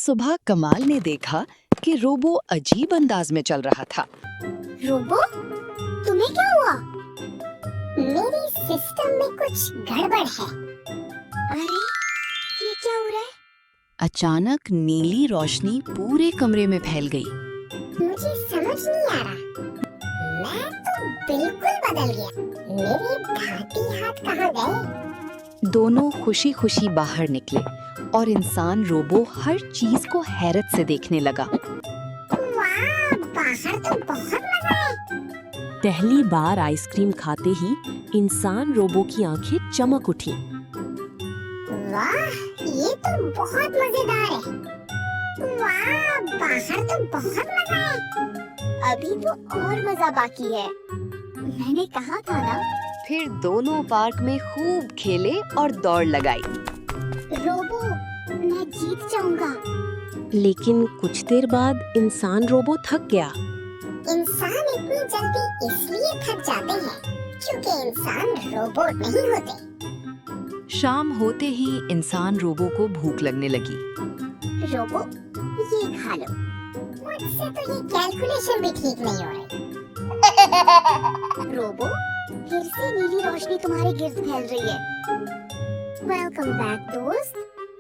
सुबह कमाल ने देखा कि रोबो अजीब अंदाज में चल रहा था। रोबो, तुम्हें क्या हुआ? मेरी सिस्टम में कुछ गड़बड़ है। अरे, ये क्या हो रहा है? अचानक नीली रोशनी पूरे कमरे में फैल गई। मुझे समझ नहीं आ रहा। मैं तो बिल्कुल बदल गया। मेरे घाटी हाथ कहाँ गए? दोनों खुशी खुशी बाहर निकले और इंसान रोबो हर चीज को हैरत से देखने लगा। वाह, बाहर तो बहुत मजा है। पहली बार आइसक्रीम खाते ही इंसान रोबो की आंखें चमक उठी। वाह, ये तो बहुत मजेदार है। वाह, बाहर तो बहुत मजा है। अभी तो और मजा बाकी है। मैंने कहा था ना। फिर दोनों पार्क में खूब खेले और दौड़ लगाई। रोबो, मैं जीत जाऊंगा। लेकिन कुछ देर बाद इंसान रोबो थक गया। इंसान इतनी जल्दी इसलिए थक जाते हैं क्योंकि इंसान रोबोट नहीं होते। शाम होते ही इंसान रोबो को भूख लगने लगी। रोबो, ये खा लो। मुझसे तो ये कैलकुलेशन भी ठीक नहीं हो रही। रोबो, फिर से नीली रोशनी तुम्हारे गिर्द फैल रही है। वेलकम बैक दोस्त,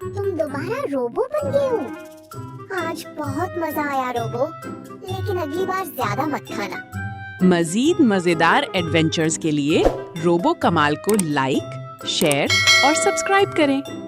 तुम दोबारा रोबो बन गए हो। आज बहुत मजा आया रोबो, लेकिन अगली बार ज्यादा मत खाना। मजीद मजेदार एडवेंचर्स के लिए रोबो कमाल को लाइक, शेयर और सब्सक्राइब करें।